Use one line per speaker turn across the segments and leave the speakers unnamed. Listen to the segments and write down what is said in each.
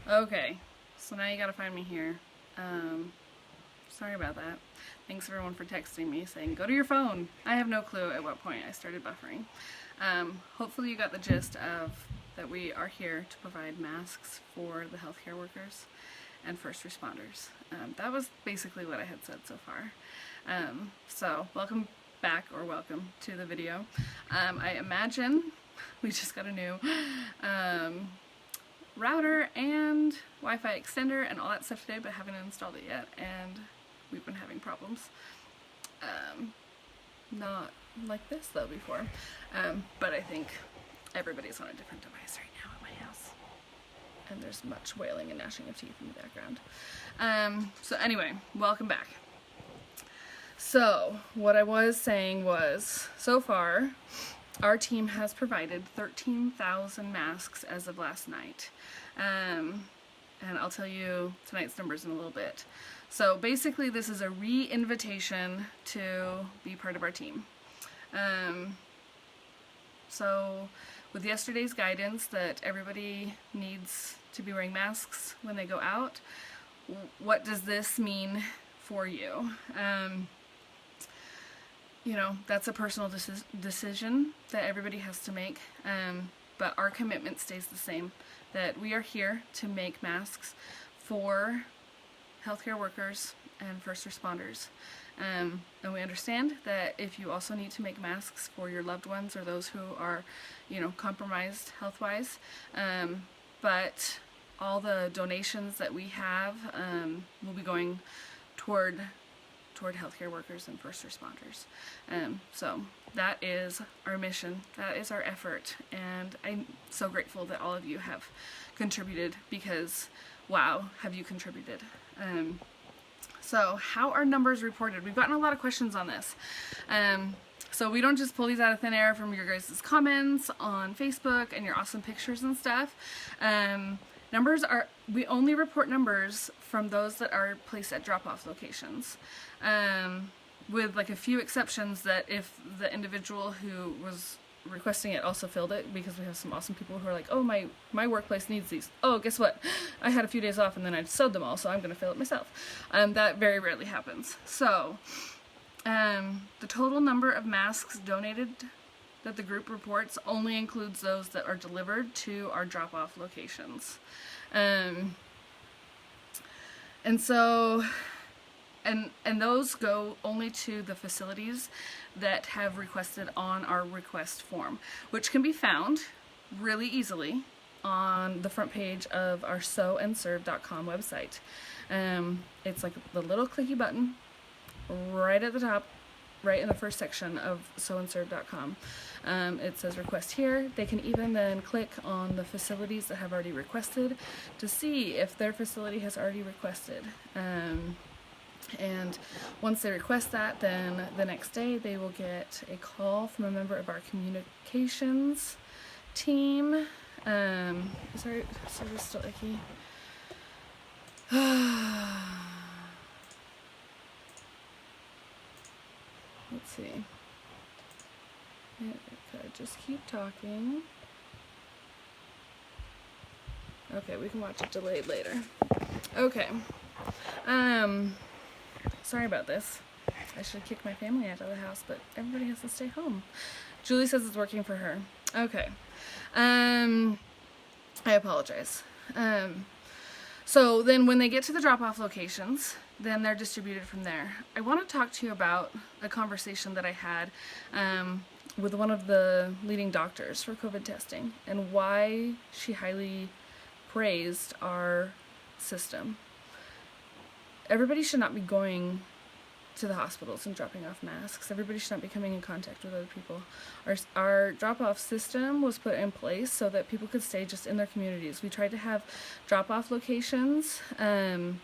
Okay, so now you gotta find me here. Sorry about that. Thanks everyone for texting me saying, go to your phone. I have no clue at what point I started buffering. Hopefully you got the gist of that we are here to provide masks for the healthcare workers and first responders. That was basically what I had said so far. So welcome back, or welcome to the video. I imagine we just got a new router and Wi-Fi extender and all that stuff today, but haven't installed it yet, and we've been having problems. Not like this though before, but I think everybody's on a different device right now at my house, and there's much wailing and gnashing of teeth in the background. So anyway, welcome back. So what I was saying was, so far our team has provided 13,000 masks as of last night. And I'll tell you tonight's numbers in a little bit. So basically this is a re-invitation to be part of our team. So with yesterday's guidance that everybody needs to be wearing masks when they go out, what does this mean for you? You know, that's a personal decision that everybody has to make, but our commitment stays the same, that we are here to make masks for healthcare workers and first responders. And we understand that if you also need to make masks for your loved ones or those who are, you know, compromised health-wise, but all the donations that we have will be going toward healthcare workers and first responders. So that is our mission, that is our effort, and I'm so grateful that all of you have contributed, because wow, have you contributed. So how are numbers reported? We've gotten a lot of questions on this. So we don't just pull these out of thin air from your guys' comments on Facebook and your awesome pictures and stuff. Numbers are, we only report numbers from those that are placed at drop-off locations. With like a few exceptions, that if the individual who was requesting it also filled it, because we have some awesome people who are like, oh, my workplace needs these. Oh, guess what? I had a few days off and then I sewed them all, so I'm going to fill it myself. That very rarely happens. So the total number of masks donated that the group reports only includes those that are delivered to our drop-off locations. And so, and those go only to the facilities that have requested on our request form, which can be found really easily on the front page of our sewandserve.com website. It's like the little clicky button right at the top, right in the first section of sewandserve.com. It says request here. They can even then click on the facilities that have already requested to see if their facility has already requested. And once they request that, then the next day they will get a call from a member of our communications team. Is our service still icky? Let's see. Okay, just keep talking. Okay, we can watch it delayed later. Okay. Sorry about this. I should kick my family out of the house, but everybody has to stay home. Julie says it's working for her. Okay. I apologize. So then when they get to the drop-off locations, then they're distributed from there. I want to talk to you about a conversation that I had with one of the leading doctors for COVID testing, and why she highly praised our system. Everybody should not be going to the hospitals and dropping off masks. Everybody should not be coming in contact with other people. Our drop-off system was put in place so that people could stay just in their communities. We tried to have drop-off locations, you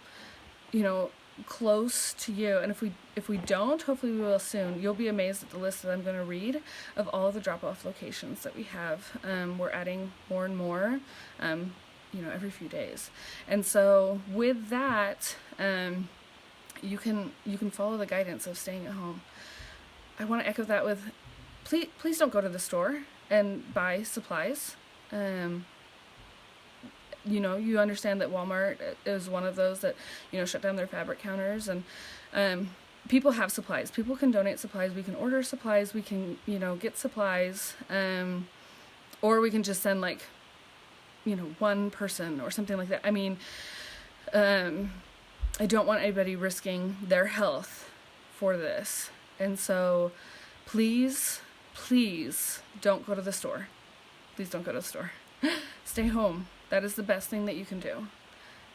know, close to you, and if we don't, hopefully we will soon. You'll be amazed at the list that I'm going to read of all of the drop-off locations that we have. We're adding more and more, you know, every few days. And so with that, you can follow the guidance of staying at home. I want to echo that with, please don't go to the store and buy supplies. you know, you understand that Walmart is one of those that, you know, shut down their fabric counters, and people have supplies. People can donate supplies. We can order supplies. We can, you know, get supplies, or we can just send, like, you know, one person or something like that. I mean, I don't want anybody risking their health for this. And so please, please don't go to the store. Please don't go to the store. Stay home. That is the best thing that you can do.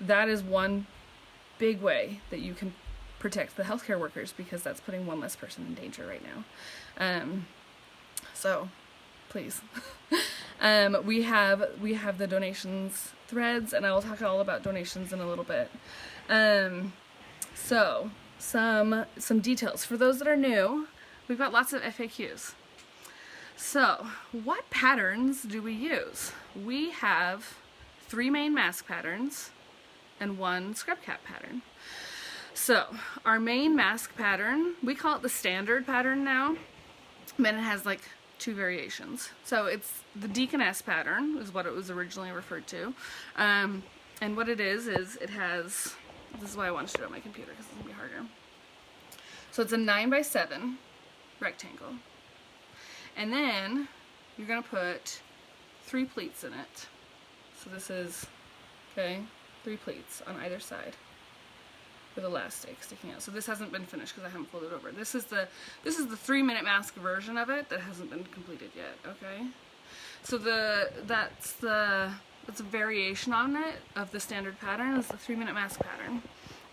That is one big way that you can protect the healthcare workers, because that's putting one less person in danger right now. So please. We have the donations threads, and I will talk all about donations in a little bit. So some details for those that are new. We've got lots of FAQs. So what patterns do we use? We have 3 main mask patterns and 1 scrub cap pattern. So our main mask pattern, we call it the standard pattern now, but it has like 2 variations. So it's the Deaconess pattern is what it was originally referred to. And what it is it has, this is why I want to do it on my computer because it's going to be harder. So it's a 9x7 rectangle. And then you're going to put 3 pleats in it. So this is, okay, 3 pleats on either side with elastic sticking out. So this hasn't been finished because I haven't folded over. This is the 3-minute mask version of it that hasn't been completed yet, okay? So that's a variation on it of the standard pattern. Is the 3-minute mask pattern.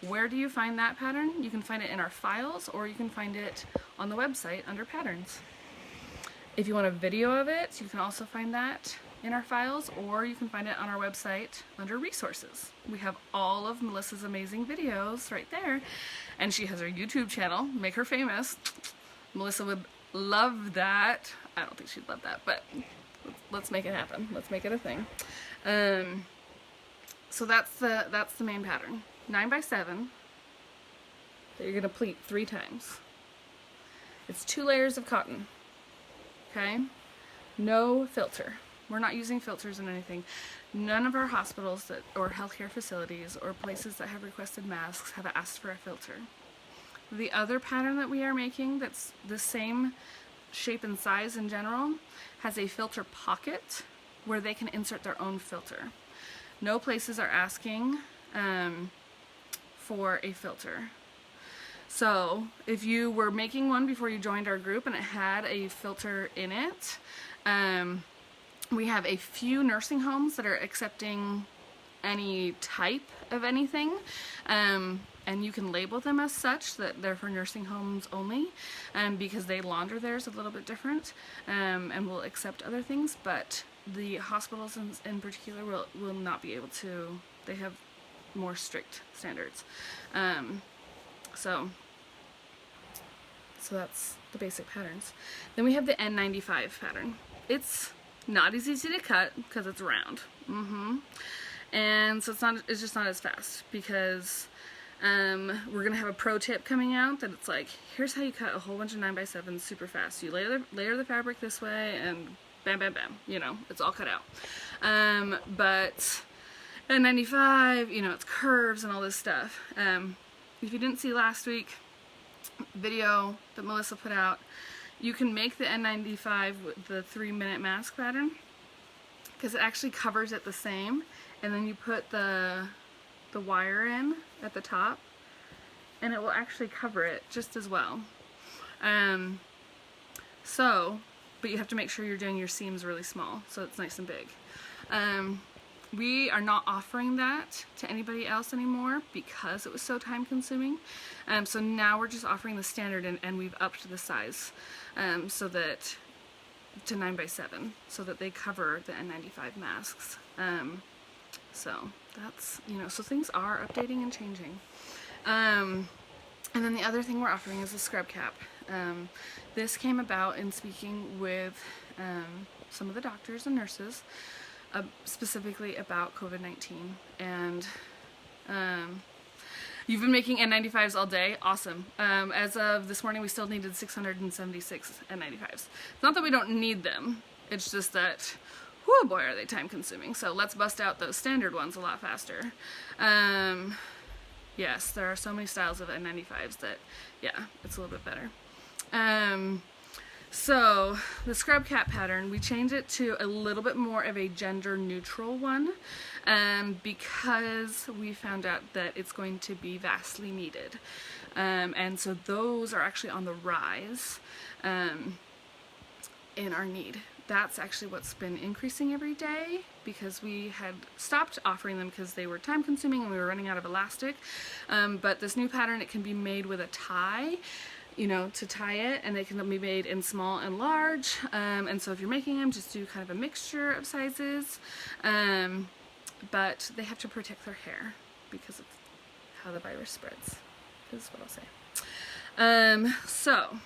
Where do you find that pattern? You can find it in our files, or you can find it on the website under patterns. If you want a video of it, you can also find that in our files, or you can find it on our website under resources. We have all of Melissa's amazing videos right there, and she has her YouTube channel. Make her famous. Melissa would love that. I don't think she'd love that, but let's make it happen. Let's make it a thing. So that's the main pattern. 9x7 that you're gonna pleat 3 times. It's 2 layers of cotton. Okay? No filter. We're not using filters in anything. None of our hospitals or healthcare facilities or places that have requested masks have asked for a filter. The other pattern that we are making that's the same shape and size in general has a filter pocket where they can insert their own filter. No places are asking for a filter. So if you were making one before you joined our group and it had a filter in it, we have a few nursing homes that are accepting any type of anything, and you can label them as such, that they're for nursing homes only, because they launder theirs a little bit different, and will accept other things, but the hospitals in particular will not be able to. They have more strict standards. So that's the basic patterns. Then we have the N95 pattern. It's not as easy to cut because it's round. And so it's just not as fast, because we're gonna have a pro tip coming out that it's like, here's how you cut a whole bunch of 9x7 super fast. You layer the fabric this way and bam bam bam, you know, it's all cut out. But N95, you know, it's curves and all this stuff. If you didn't see last week video that Melissa put out, you can make the N95 with the 3-minute mask pattern, because it actually covers it the same, and then you put the wire in at the top and it will actually cover it just as well. But you have to make sure you're doing your seams really small so it's nice and big. We are not offering that to anybody else anymore because it was so time consuming. So now we're just offering the standard, and we've upped the size so that to 9x7 so that they cover the N95 masks. So that's, you know, so things are updating and changing. And then the other thing we're offering is a scrub cap. This came about in speaking with some of the doctors and nurses, specifically about COVID-19, and you've been making N95s all day. Awesome. As of this morning, we still needed 676 N95s. It's not that we don't need them, it's just that whoo boy, are they time consuming. So let's bust out those standard ones a lot faster. Yes, there are so many styles of N95s that, yeah, it's a little bit better. So the scrub cap pattern, we changed it to a little bit more of a gender neutral one, because we found out that it's going to be vastly needed. And so those are actually on the rise in our need. That's actually what's been increasing every day, because we had stopped offering them because they were time consuming and we were running out of elastic. But this new pattern, it can be made with a tie, you know, to tie it, and they can be made in small and large. And so if you're making them, just do kind of a mixture of sizes. But they have to protect their hair because of how the virus spreads, is what I'll say. So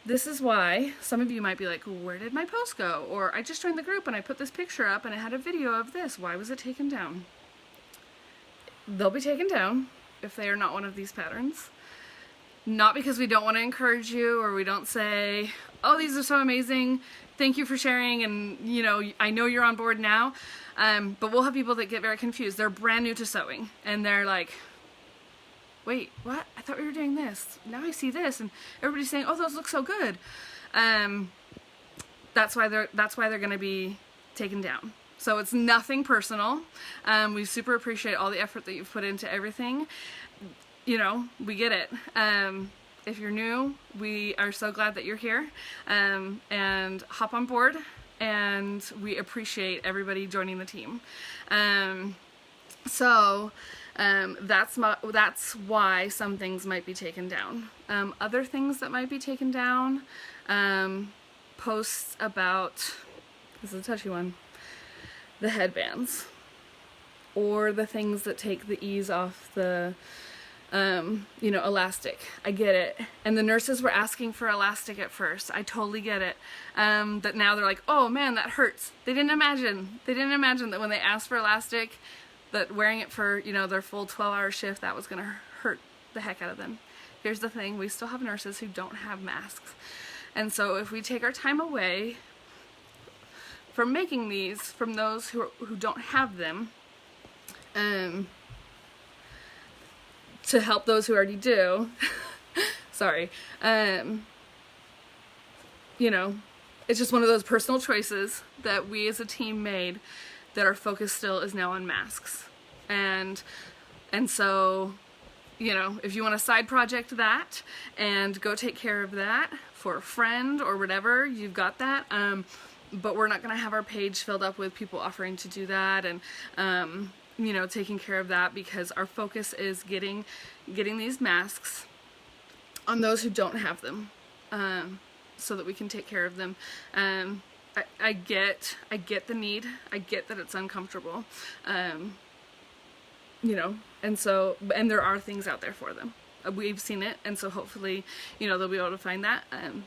this is why some of you might be like, where did my post go? Or I just joined the group and I put this picture up and it had a video of this. Why was it taken down? They'll be taken down if they are not one of these patterns. Not because we don't want to encourage you, or we don't say, oh, these are so amazing, thank you for sharing, and you know, I know you're on board now. But we'll have people that get very confused. They're brand new to sewing and they're like, wait, what? I thought we were doing this. Now I see this, and everybody's saying, oh, those look so good. That's why they're going to be taken down. So it's nothing personal. We super appreciate all the effort that you've put into everything. You know, we get it. If you're new, we are so glad that you're here, and hop on board, and we appreciate everybody joining the team. That's why some things might be taken down. Other things that might be taken down, posts about, this is a touchy one, the headbands, or the things that take the ease off the, you know, elastic. I get it. And the nurses were asking for elastic at first. I totally get it. That now they're like, oh man, that hurts. They didn't imagine that when they asked for elastic, that wearing it for, you know, their full 12-hour shift, that was going to hurt the heck out of them. Here's the thing, we still have nurses who don't have masks. And so if we take our time away from making these from those who don't have them, to help those who already do, sorry, you know, it's just one of those personal choices that we as a team made, that our focus still is now on masks. And so, you know, if you want to side project that and go take care of that for a friend or whatever, you've got that. But we're not going to have our page filled up with people offering to do that, and you know, taking care of that, because our focus is getting these masks on those who don't have them, so that we can take care of them. I get the need. I get that it's uncomfortable, you know, and there are things out there for them. We've seen it, and so hopefully, you know, they'll be able to find that.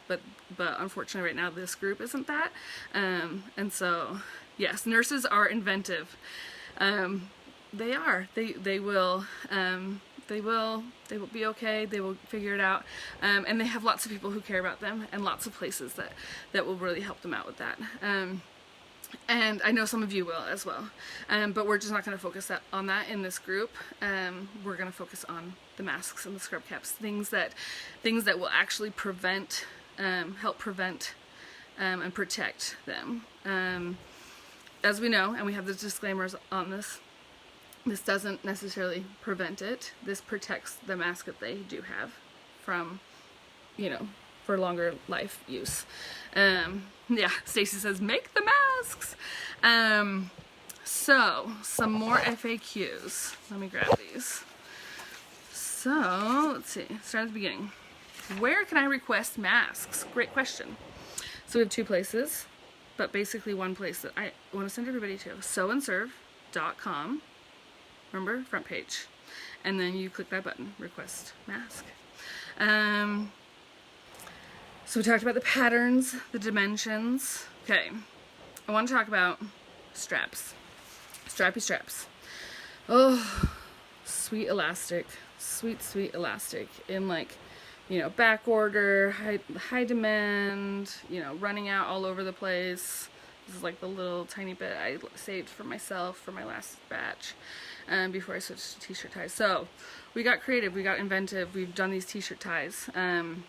But unfortunately, right now this group isn't that. And so, yes, nurses are inventive. They are. They will be okay. They will figure it out. And they have lots of people who care about them, and lots of places that will really help them out with that. And I know some of you will as well. But we're just not going to focus on that in this group. We're going to focus on the masks and the scrub caps, things that will actually prevent, help prevent, and protect them. As we know, and we have the disclaimers on this, this doesn't necessarily prevent it. This protects the mask that they do have from, you know, for longer life use. Yeah, Stacy says, make the masks. So, some more FAQs. Let me grab these. So, let's see, start at the beginning. Where can I request masks? Great question. So we have two places, but basically one place that I want to send everybody to, sewandserve.com. Remember, front page. And then you click that button, request mask. So we talked about the patterns, the dimensions. Okay, I want to talk about straps. Strappy straps. Oh, sweet elastic. Sweet, sweet elastic. In like, you know, back order, high demand, you know, running out all over the place. This is like the little tiny bit I saved for myself for my last batch before I switched to t-shirt ties. So we got creative, we got inventive, we've done these t-shirt ties. And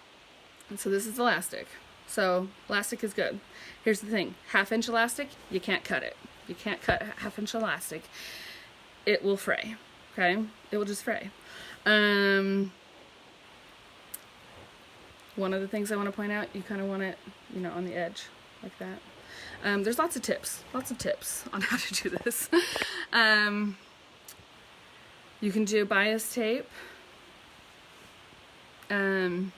so this is elastic. So elastic is good. Here's the thing, 1/2 inch elastic, you can't cut it. You can't cut 1/2 inch elastic. It will fray, okay? It will just fray. One of the things I want to point out, you kind of want it, you know, on the edge, like that. There's lots of tips on how to do this. You can do bias tape, and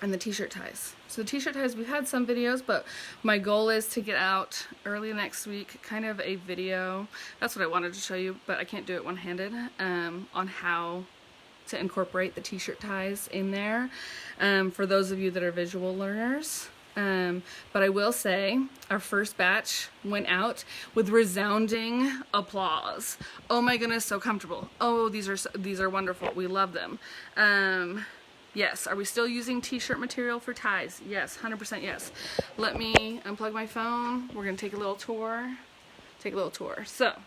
the t-shirt ties. So the t-shirt ties, we've had some videos, but my goal is to get out early next week, kind of a video. That's what I wanted to show you, but I can't do it one-handed, on how to incorporate the t-shirt ties in there, for those of you that are visual learners. But I will say our first batch went out with resounding applause. Oh my goodness, so comfortable. Oh, these are wonderful. We love them. Yes, are we still using t-shirt material for ties? Yes, 100% yes. Let me unplug my phone. We're gonna take a little tour. So,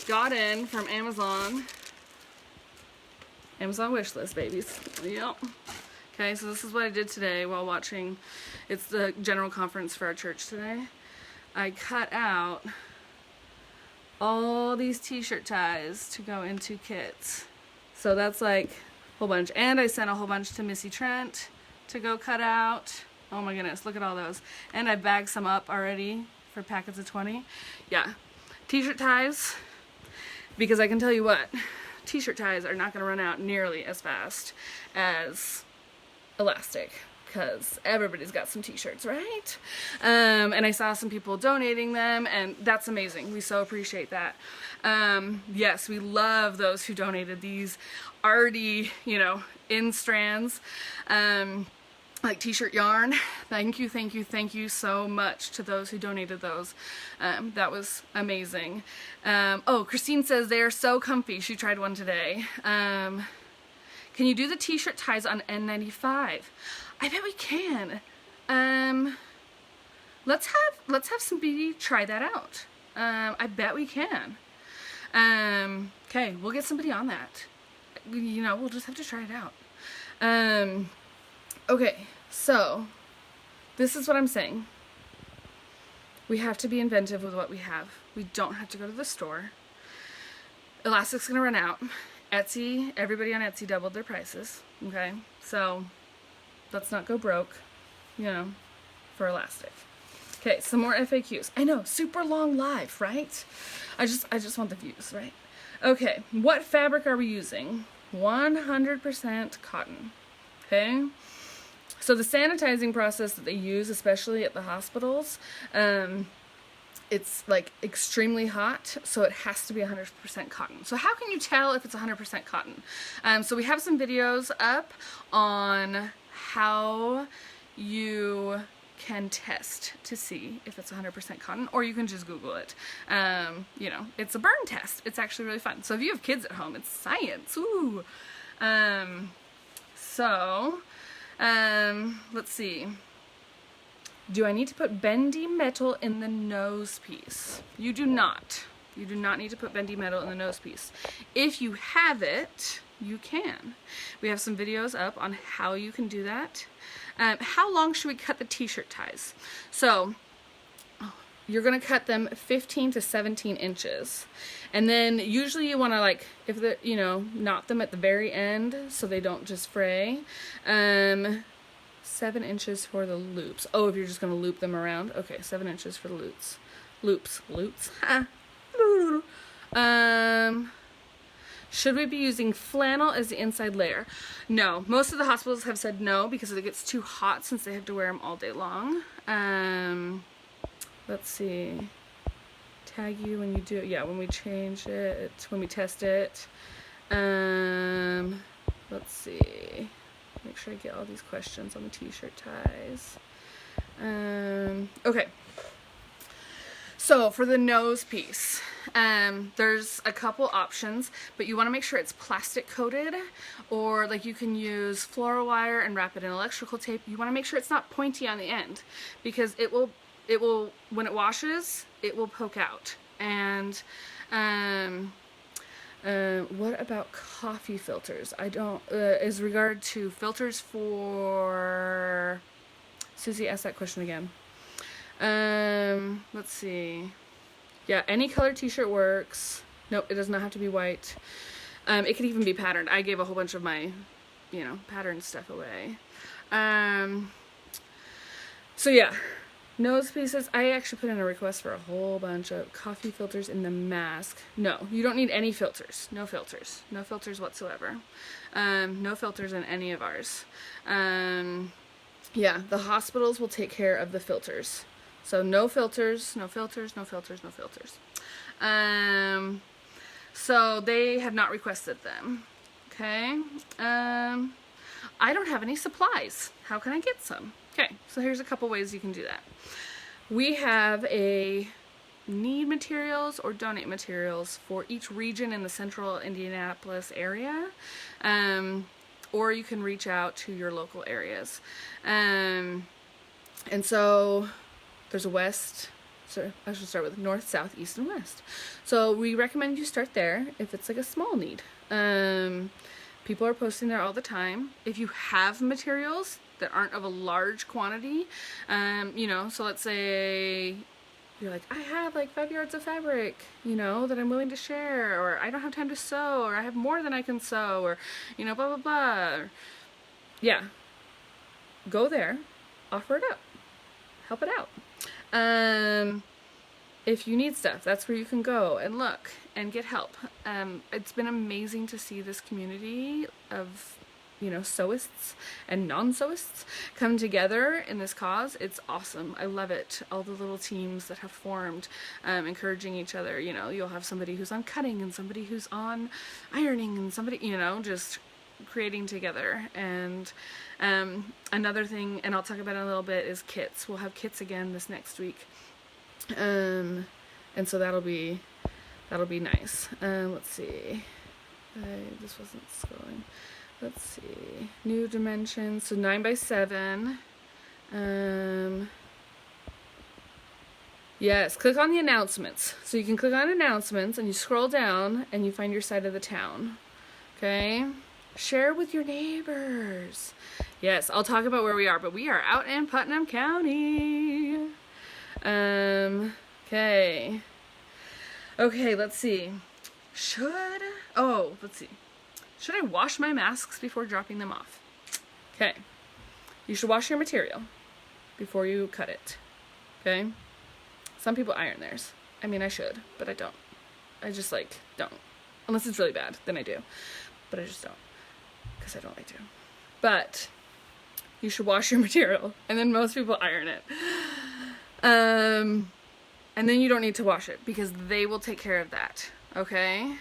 got in from Amazon wish list, babies. Yep. Okay, so this is what I did today while watching. It's the general conference for our church today. I cut out all these t-shirt ties to go into kits. So that's like a whole bunch. And I sent a whole bunch to Missy Trent to go cut out. Oh my goodness, look at all those. And I bagged some up already for packets of 20. Yeah, t-shirt ties, because I can tell you what, t-shirt ties are not going to run out nearly as fast as elastic, because everybody's got some t-shirts, right? And I saw some people donating them, and that's amazing. We so appreciate that. Yes, we love those who donated these already, you know, in strands, like t-shirt yarn. Thank you so much to those who donated those. That was amazing. Oh, Christine says they are so comfy. She tried one today. Can you do the t-shirt ties on N95? I bet we can. Let's have somebody try that out. I bet we can. Okay, we'll get somebody on that. You know, we'll just have to try it out. Okay, so this is what I'm saying. We have to be inventive with what we have. We don't have to go to the store. Elastic's gonna run out. Etsy, everybody on Etsy doubled their prices, okay? So let's not go broke, you know, for elastic. Okay, some more FAQs. I know, super long live, right? I just want the views, right? Okay, what fabric are we using? 100% cotton, okay? So the sanitizing process that they use, especially at the hospitals, it's like extremely hot, so it has to be 100% cotton. So how can you tell if it's 100% cotton? So we have some videos up on how you can test to see if it's 100% cotton, or you can just Google it. You know, it's a burn test. It's actually really fun. So if you have kids at home, it's science. Ooh. Let's see. Do I need to put bendy metal in the nose piece? You do not. You do not need to put bendy metal in the nose piece. If you have it, you can. We have some videos up on how you can do that. How long should we cut the t-shirt ties? So you're gonna cut them 15 to 17 inches. And then usually you wanna, like, if the, you know, knot them at the very end so they don't just fray. 7 inches for the loops. Oh, if you're just gonna loop them around. Okay, 7 inches for the loops. Loops. Should we be using flannel as the inside layer? No, most of the hospitals have said no because it gets too hot since they have to wear them all day long. Let's see. Tag you when you do it. Yeah, when we change it, when we test it. Let's see. Make sure I get all these questions on the t-shirt ties. Okay. So for the nose piece, there's a couple options, but you want to make sure it's plastic coated, or like you can use floral wire and wrap it in electrical tape. You want to make sure it's not pointy on the end, because it will it will, when it washes, it will poke out. And what about coffee filters? I don't, as regard to filters for, Susie asked that question again. Let's see. Yeah, any color t-shirt works. Nope, it does not have to be white. It could even be patterned. I gave a whole bunch of my, patterned stuff away. So yeah, nose pieces. I actually put in a request for a whole bunch of coffee filters in the mask. No, you don't need any filters. No filters. No filters whatsoever. No filters in any of ours. Yeah, the hospitals will take care of the filters. So no filters, no filters, no filters, no filters. So they have not requested them. Okay. I don't have any supplies. How can I get some? Okay, so here's a couple ways you can do that. We have a need materials or donate materials for each region in the central Indianapolis area. Or you can reach out to your local areas. And so there's a west, so I should start with north, south, east, and west. So we recommend you start there if it's like a small need. People are posting there all the time. If you have materials that aren't of a large quantity, so let's say you're like, I have like 5 yards of fabric, that I'm willing to share, or I don't have time to sew, or I have more than I can sew, or, blah, blah, blah. Yeah. Go there, offer it up, help it out. If you need stuff, that's where you can go and look and get help. It's been amazing to see this community of, sewists and non-sewists come together in this cause. It's awesome. I love it. All the little teams that have formed, encouraging each other. You'll have somebody who's on cutting and somebody who's on ironing and somebody, just creating together. And another thing, and I'll talk about it in a little bit, is kits. We'll have kits again this next week. And so that'll be nice. Let's see. This wasn't scrolling. Let's see. New dimensions. So 9x7. Yes, click on the announcements. So you can click on announcements and you scroll down and you find your side of the town. Okay? Share with your neighbors. Yes, I'll talk about where we are, but we are out in Putnam County. Okay. Okay, let's see. Should I wash my masks before dropping them off? Okay. You should wash your material before you cut it. Okay? Some people iron theirs. I mean, I should, but I don't. I just, don't. Unless it's really bad, then I do. But I just don't. Because I don't like to. But you should wash your material. And then most people iron it. And then you don't need to wash it because they will take care of that. Okay?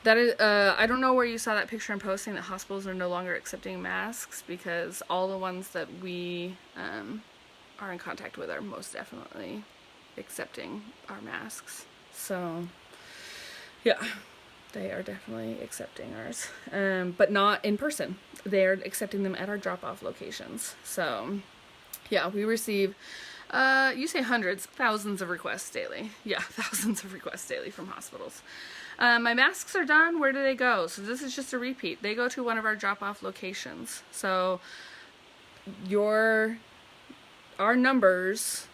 That is, I don't know where you saw that picture I'm posting that hospitals are no longer accepting masks, because all the ones that we are in contact with are most definitely accepting our masks. So, yeah, they are definitely accepting ours, but not in person. They are accepting them at our drop-off locations. So, yeah, we receive, you say hundreds, thousands of requests daily. Yeah, thousands of requests daily from hospitals. My masks are done. Where do they go? So this is just a repeat. They go to one of our drop-off locations. So our numbers,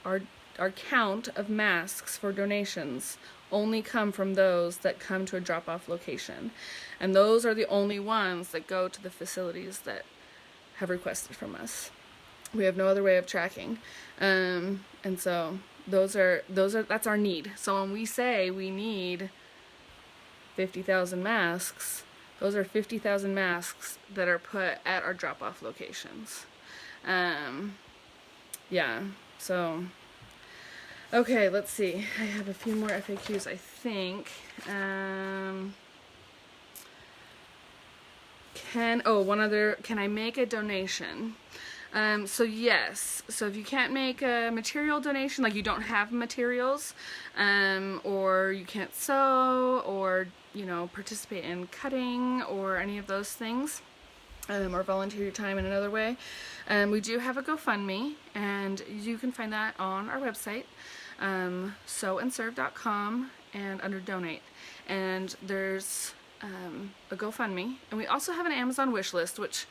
our count of masks for donations only come from those that come to a drop-off location. And those are the only ones that go to the facilities that have requested from us. We have no other way of tracking. And so that's our need. So when we say we need 50,000 masks, those are 50,000 masks that are put at our drop-off locations. Yeah, so, okay, let's see. I have a few more FAQs, I think. Can I make a donation? So yes, so if you can't make a material donation, like you don't have materials, or you can't sew, or, participate in cutting, or any of those things, or volunteer your time in another way. We do have a GoFundMe, and you can find that on our website, sewandserve.com, and under donate. And there's a GoFundMe, and we also have an Amazon wish list, which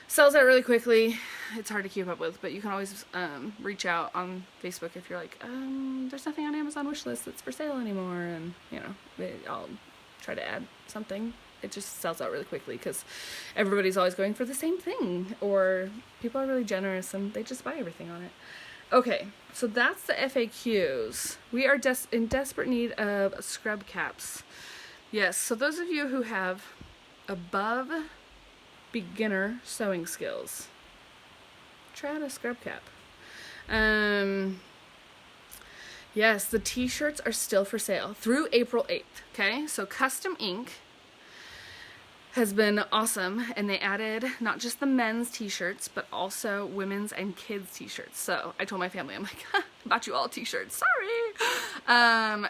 sells out really quickly. It's hard to keep up with, but you can always reach out on Facebook if you're like, there's nothing on Amazon wish list that's for sale anymore, and you know, I'll try to add something. It just sells out really quickly because everybody's always going for the same thing, or people are really generous and they just buy everything on it. Okay, so that's the FAQs. We are in desperate need of scrub caps. Yes, so those of you who have above beginner sewing skills, try out a scrub cap. Yes, the t-shirts are still for sale through April 8th, okay? So Custom Ink has been awesome, and they added not just the men's t-shirts, but also women's and kids t-shirts. So I told my family, I'm like, I bought you all t-shirts, sorry.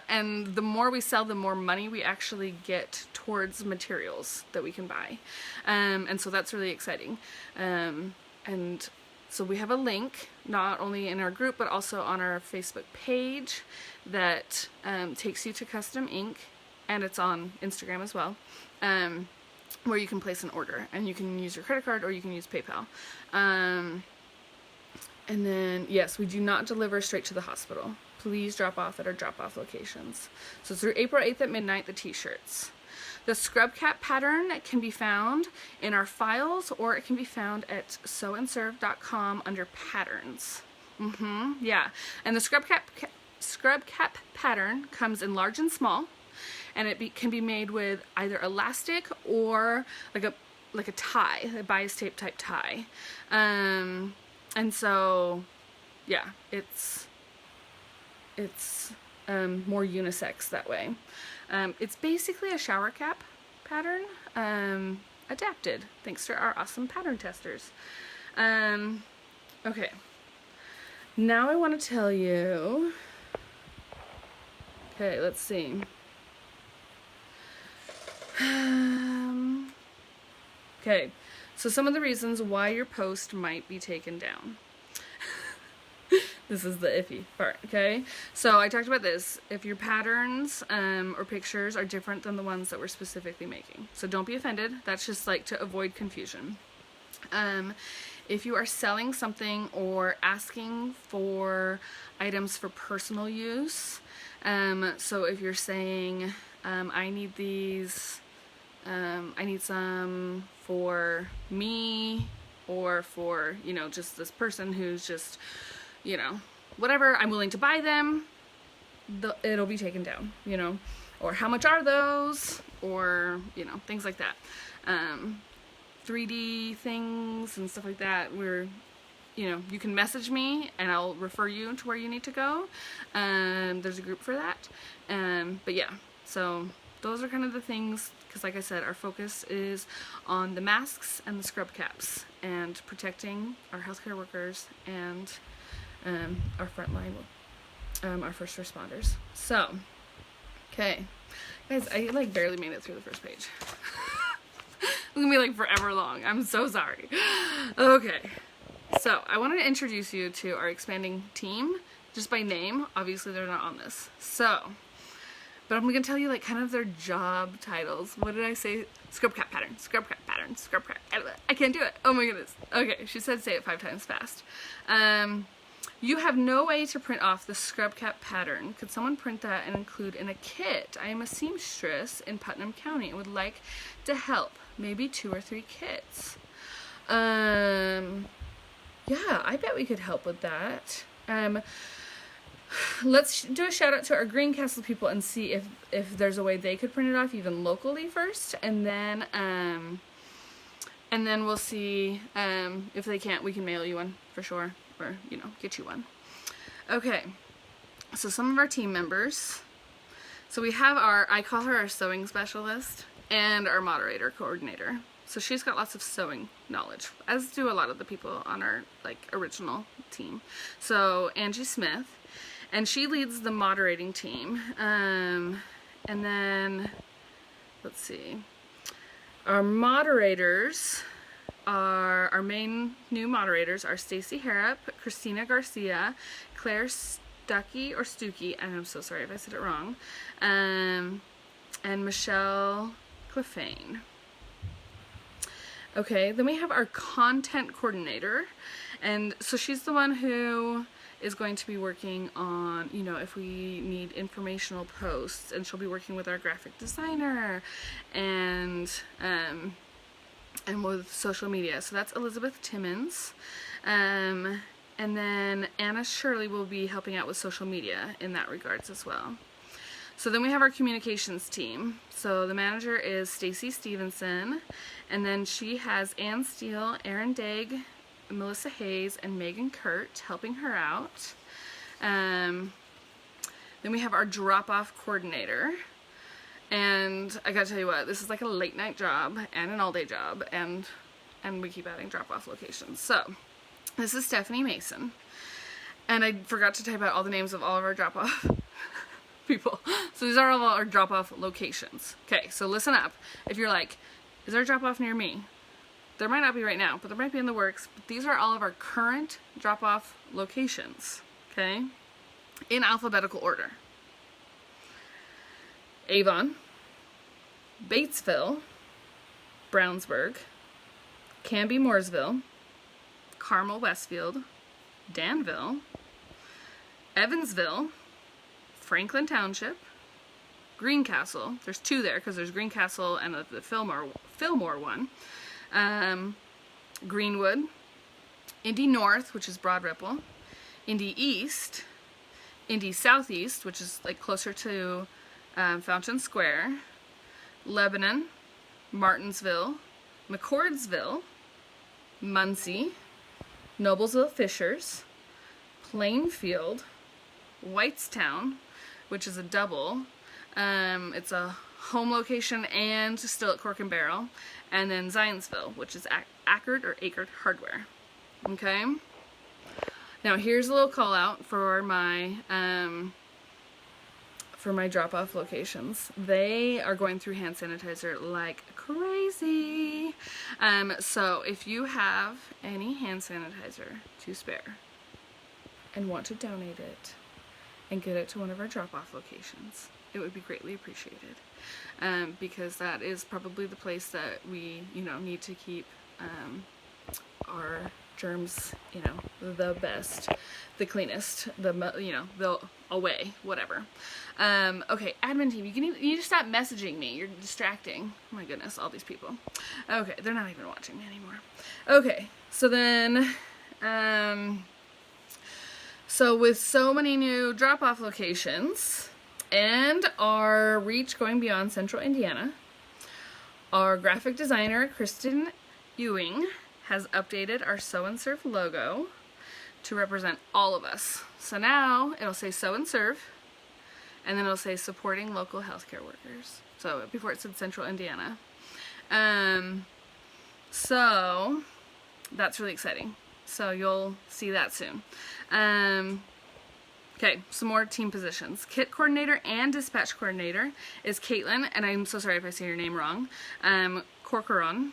And the more we sell, the more money we actually get towards materials that we can buy. And so that's really exciting. And so we have a link, not only in our group, but also on our Facebook page that takes you to Custom Ink, and it's on Instagram as well. Where you can place an order, and you can use your credit card or you can use PayPal. And then, yes, we do not deliver straight to the hospital. Please drop off at our drop-off locations. So through April 8th at midnight, the t-shirts. The scrub cap pattern can be found in our files, or it can be found at sewandserve.com under patterns. Yeah, and the scrub cap pattern comes in large and small. And it can be made with either elastic or like a tie, a bias tape type tie. And so, yeah, it's more unisex that way. It's basically a shower cap pattern, adapted thanks to our awesome pattern testers. Okay, now I want to tell you. Okay, let's see. Okay, so some of the reasons why your post might be taken down. This is the iffy part, okay? So I talked about this. If your patterns or pictures are different than the ones that we're specifically making. So don't be offended. That's just like to avoid confusion. If you are selling something or asking for items for personal use, so if you're saying, I need these, I need some for me, or for, you know, just this person who's just, you know, whatever, I'm willing to buy them, it'll be taken down, you know, or how much are those, or, you know, things like that. 3D things and stuff like that, you know, you can message me and I'll refer you to where you need to go. There's a group for that. But yeah, so those are kind of the things, because like I said, our focus is on the masks and the scrub caps and protecting our healthcare workers and our frontline, our first responders. So, okay, guys, I like barely made it through the first page. It's gonna be like forever long. I'm so sorry. Okay, so I wanted to introduce you to our expanding team just by name. Obviously, they're not on this. So, but I'm gonna tell you like kind of their job titles. What did I say? Scrub cap pattern, scrub cap pattern, scrub cap. I can't do it. Oh my goodness. Okay, she said say it 5 times fast. You have no way to print off the scrub cap pattern. Could someone print that and include in a kit? I am a seamstress in Putnam County and would like to help. Maybe 2 or 3 kits. Yeah, I bet we could help with that. Let's do a shout out to our Greencastle people and see if there's a way they could print it off even locally first, and then we'll see if they can't, we can mail you one for sure, or you know, get you one. Okay, so some of our team members. So we have I call her our sewing specialist and our moderator coordinator. So she's got lots of sewing knowledge, as do a lot of the people on our like original team. So Angie Smith, and she leads the moderating team. And then let's see, our moderators our main new moderators are Stacy Harrop, Christina Garcia, Claire Stuckey or Stuckey, and I'm so sorry if I said it wrong, and Michelle Clefane. Okay, then we have our content coordinator, and so she's the one who is going to be working on, you know, if we need informational posts, and she'll be working with our graphic designer and with social media. So that's Elizabeth Timmons. And then Anna Shirley will be helping out with social media in that regards as well. So then we have our communications team. So the manager is Stacy Stevenson, and then she has Ann Steele, Erin Dagg, Melissa Hayes, and Megan Kurt helping her out. Then we have our drop-off coordinator. And I gotta tell you what, this is like a late night job and an all day job, and we keep adding drop-off locations. So this is Stephanie Mason. And I forgot to type out all the names of all of our drop-off people. So these are all our drop-off locations. Okay, so listen up. If you're like, is there a drop-off near me? There might not be right now, but there might be in the works. But these are all of our current drop-off locations, okay? In alphabetical order. Avon, Batesville, Brownsburg, Canby Mooresville, Carmel Westfield, Danville, Evansville, Franklin Township, Greencastle. There's two there because there's Greencastle and the Fillmore one. Greenwood, Indy North, which is Broad Ripple, Indy East, Indy Southeast, which is like closer to Fountain Square, Lebanon, Martinsville, McCordsville, Muncie, Noblesville Fishers, Plainfield, Whitestown, which is a double. It's a home location and still at Cork and Barrel, and then Zionsville, which is Ackerd Hardware. Okay. Now here's a little call out for my drop-off locations. They are going through hand sanitizer like crazy. So if you have any hand sanitizer to spare and want to donate it and get it to one of our drop-off locations, it would be greatly appreciated. Because that is probably the place that we, need to keep our germs, the best, the cleanest, the away, whatever. Okay, admin team, you need to stop messaging me. You're distracting. Oh my goodness, all these people. Okay, they're not even watching me anymore. Okay, so then, so with so many new drop-off locations and our reach going beyond Central Indiana, our graphic designer, Kristen Ewing, has updated our Sew and Serve logo to represent all of us. So now it'll say Sew and Serve, and then it'll say supporting local healthcare workers. So before it said Central Indiana. So that's really exciting. So you'll see that soon. Okay, some more team positions. Kit coordinator and dispatch coordinator is Caitlin, and I'm so sorry if I say your name wrong. Corcoran.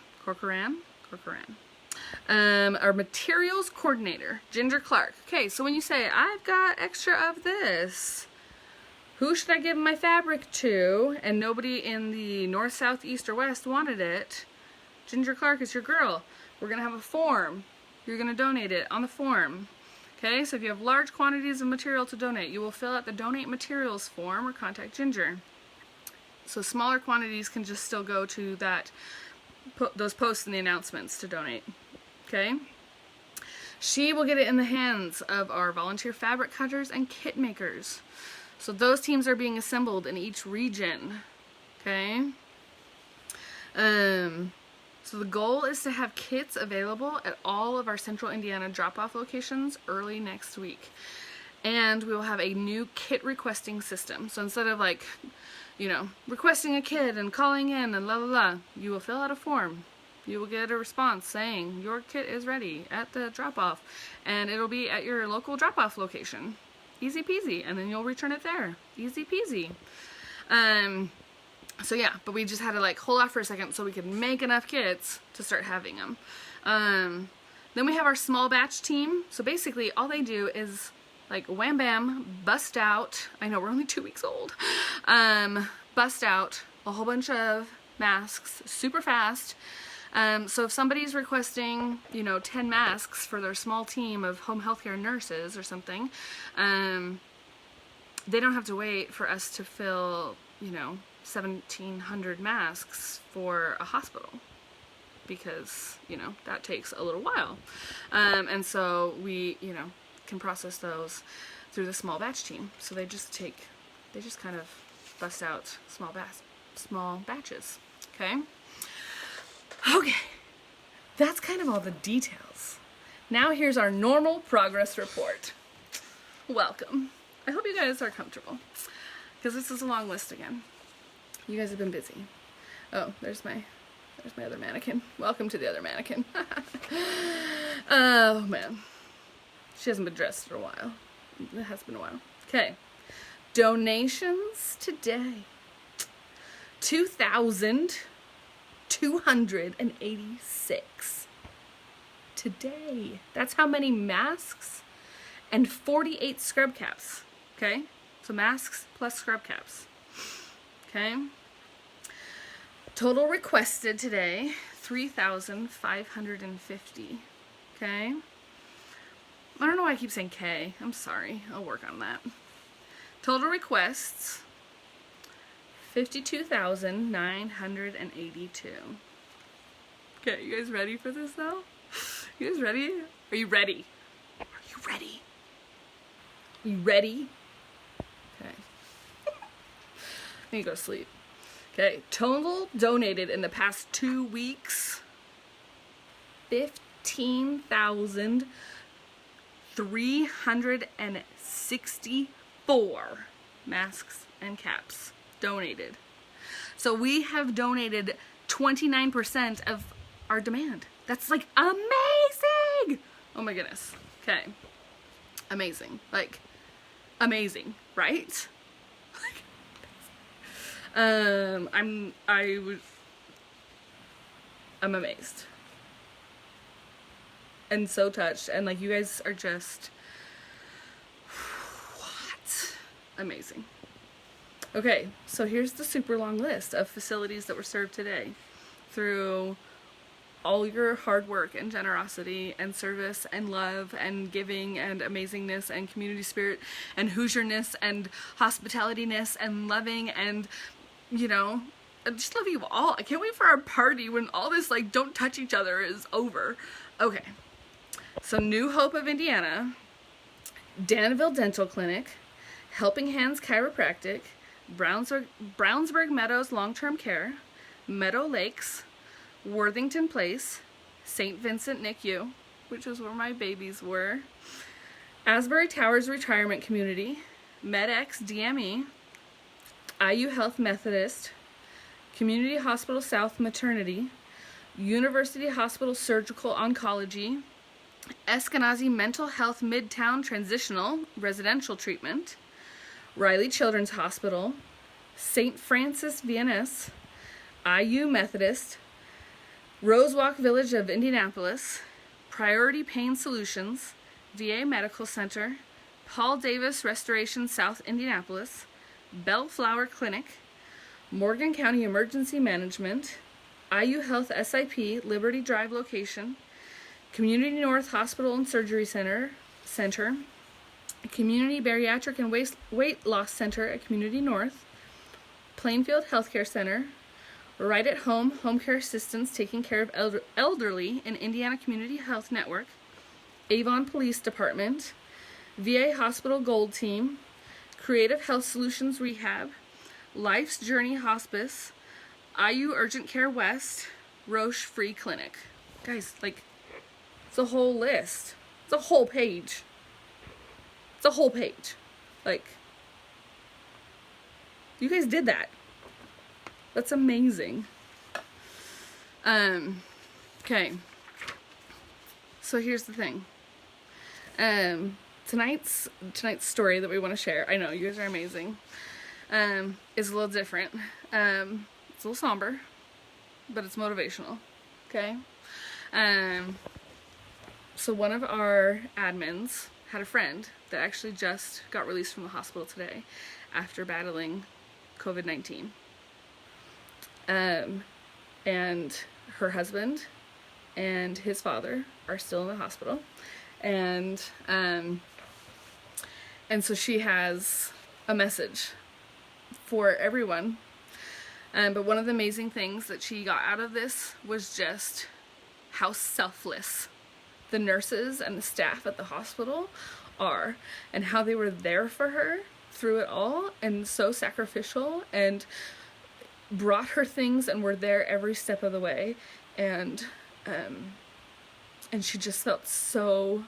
Our materials coordinator, Ginger Clark. Okay, so when you say, I've got extra of this, who should I give my fabric to? And nobody in the north, south, east, or west wanted it. Ginger Clark is your girl. We're going to have a form. You're going to donate it on the form. Okay, so if you have large quantities of material to donate, you will fill out the donate materials form or contact Ginger. So smaller quantities can just still go to those posts in the announcements to donate. Okay? She will get it in the hands of our volunteer fabric cutters and kit makers. So those teams are being assembled in each region. Okay? So the goal is to have kits available at all of our Central Indiana drop-off locations early next week. And we will have a new kit requesting system. So instead of requesting a kit and calling in and you will fill out a form. You will get a response saying your kit is ready at the drop-off, and it'll be at your local drop-off location. Easy peasy, and then you'll return it there. Easy peasy. So yeah, but we just had to hold off for a second so we could make enough kits to start having them. Then we have our small batch team. So basically all they do is like wham bam, bust out. I know we're only 2 weeks old. Bust out a whole bunch of masks super fast. So if somebody's requesting, 10 masks for their small team of home healthcare nurses or something, they don't have to wait for us to fill, 1,700 masks for a hospital, because, that takes a little while. And so we, can process those through the small batch team. So they just kind of bust out small batches. Okay? Okay. That's kind of all the details. Now here's our normal progress report. Welcome. I hope you guys are comfortable, because this is a long list again. You guys have been busy. Oh, there's my other mannequin. Welcome to the other mannequin. Oh man. She hasn't been dressed for a while. It has been a while. Okay. Donations today. 2,286 today. That's how many masks and 48 scrub caps. Okay? So masks plus scrub caps. Okay? Total requested today, 3,550. Okay? I don't know why I keep saying K. I'm sorry. I'll work on that. Total requests, 52,982. Okay, you guys ready for this though? You guys ready? Are you ready? Are you ready? Are you ready? Okay. I need to go to sleep. Okay, total donated in the past 2 weeks, 15,364 masks and caps donated. So we have donated 29% of our demand. That's like amazing! Oh my goodness. Okay. Amazing. Like, amazing, right? I'm amazed and so touched, and like you guys are just what? Amazing. Okay, so here's the super long list of facilities that were served today through all your hard work and generosity and service and love and giving and amazingness and community spirit and Hoosierness and hospitalityness and loving and, I just love you all. I can't wait for our party when all this, like, don't touch each other is over. Okay. So New Hope of Indiana, Danville Dental Clinic, Helping Hands Chiropractic, Brownsburg Meadows Long-Term Care, Meadow Lakes, Worthington Place, St. Vincent NICU, which is where my babies were, Asbury Towers Retirement Community, MedX DME, IU Health Methodist, Community Hospital South Maternity, University Hospital Surgical Oncology, Eskenazi Mental Health Midtown Transitional Residential Treatment, Riley Children's Hospital, St. Francis VNS, IU Methodist, Rosewalk Village of Indianapolis, Priority Pain Solutions, VA Medical Center, Paul Davis Restoration South Indianapolis, Bellflower Clinic, Morgan County Emergency Management, IU Health SIP Liberty Drive location, Community North Hospital and Surgery Center, Community Bariatric and Weight Loss Center at Community North, Plainfield Healthcare Center, Right at Home Home Care Assistance taking care of elderly in Indiana Community Health Network, Avon Police Department, VA Hospital Gold Team, Creative Health Solutions Rehab, Life's Journey Hospice, IU Urgent Care West, Roche Free Clinic. Guys, like, it's a whole list. It's a whole page. It's a whole page. Like, you guys did that. That's amazing. Okay. So here's the thing. Tonight's story that we want to share, I know, you guys are amazing, is a little different. It's a little somber, but it's motivational, okay? So one of our admins had a friend that actually just got released from the hospital today after battling COVID-19. And her husband and his father are still in the hospital. And so she has a message for everyone. But one of the amazing things that she got out of this was just how selfless the nurses and the staff at the hospital are, and how they were there for her through it all, and so sacrificial, and brought her things and were there every step of the way. And she just felt so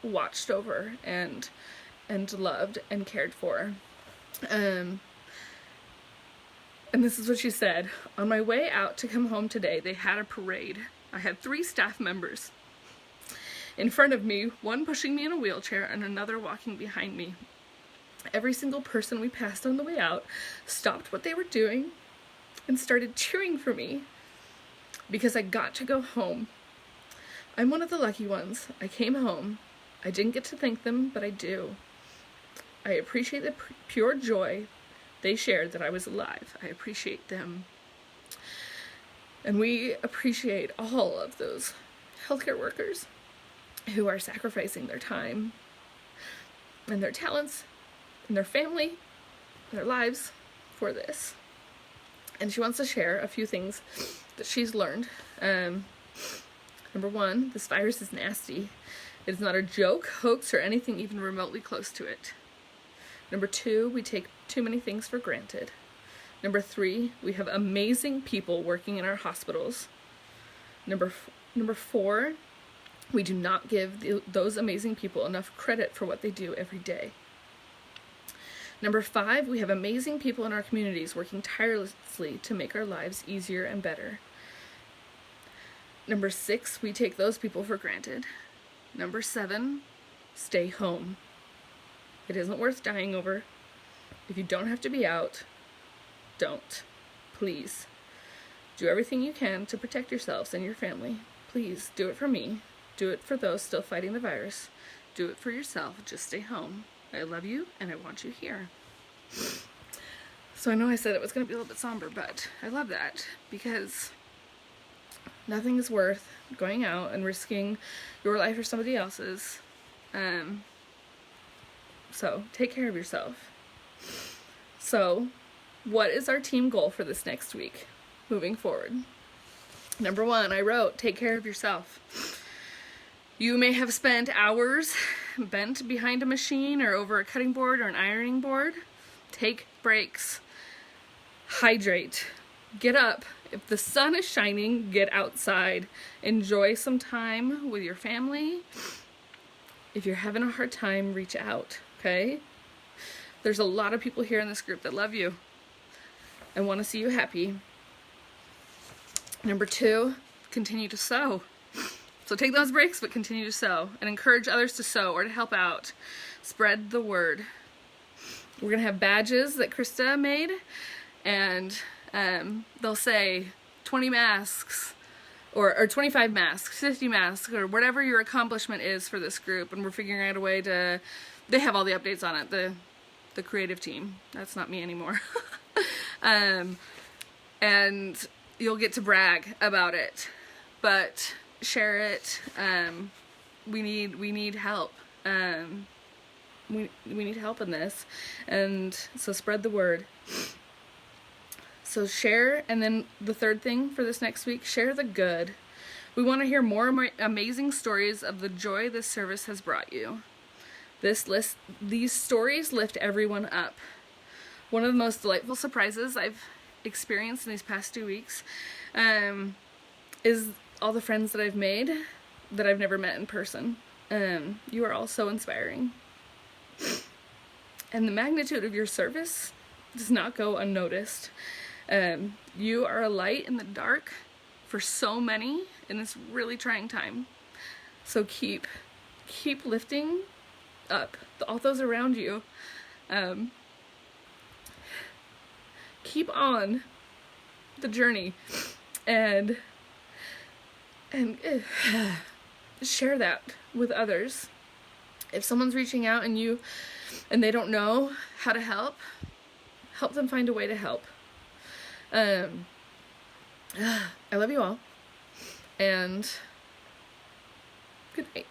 watched over and loved and cared for. And this is what she said: on my way out to come home today, they had a parade. I had 3 staff members in front of me, one pushing me in a wheelchair and another walking behind me. Every single person we passed on the way out stopped what they were doing and started cheering for me because I got to go home. I'm one of the lucky ones. I came home. I didn't get to thank them, but I do. I appreciate the pure joy they shared that I was alive. I appreciate them. And we appreciate all of those healthcare workers who are sacrificing their time and their talents and their family and their lives for this. And she wants to share a few things that she's learned. Number 1, this virus is nasty. It is not a joke, hoax, or anything even remotely close to it. Number 2, we take too many things for granted. Number 3, we have amazing people working in our hospitals. Number 4, we do not give those amazing people enough credit for what they do every day. Number 5, we have amazing people in our communities working tirelessly to make our lives easier and better. Number 6, we take those people for granted. Number 7, stay home. It isn't worth dying over. If you don't have to be out, don't. Please. Do everything you can to protect yourselves and your family. Please, do it for me. Do it for those still fighting the virus. Do it for yourself. Just stay home. I love you, and I want you here. So I know I said it was going to be a little bit somber, but I love that, because nothing is worth going out and risking your life or somebody else's. So take care of yourself. So what is our team goal for this next week moving forward? Number 1, I wrote, take care of yourself. You may have spent hours bent behind a machine or over a cutting board or an ironing board. Take breaks. Hydrate. Get up. If the sun is shining, get outside. Enjoy some time with your family. If you're having a hard time, reach out, okay? There's a lot of people here in this group that love you and want to see you happy. Number 2, continue to sew. So take those breaks, but continue to sew and encourage others to sew or to help out. Spread the word. We're going to have badges that Krista made, and they'll say 20 masks or 25 masks, 50 masks, or whatever your accomplishment is for this group. And we're figuring out a way to, they have all the updates on it, the creative team. That's not me anymore. And you'll get to brag about it, but share it. We need help. We need help in this, and so spread the word. So share, and then the third thing for this next week, share the good. We want to hear more amazing stories of the joy this service has brought you. These stories lift everyone up. One of the most delightful surprises I've experienced in these past 2 weeks is all the friends that I've made that I've never met in person. You are all so inspiring. And the magnitude of your service does not go unnoticed. You are a light in the dark for so many in this really trying time. So keep lifting up all those around you. Keep on the journey, and And share that with others. If someone's reaching out and they don't know how to help them find a way to help. I love you all, and good night.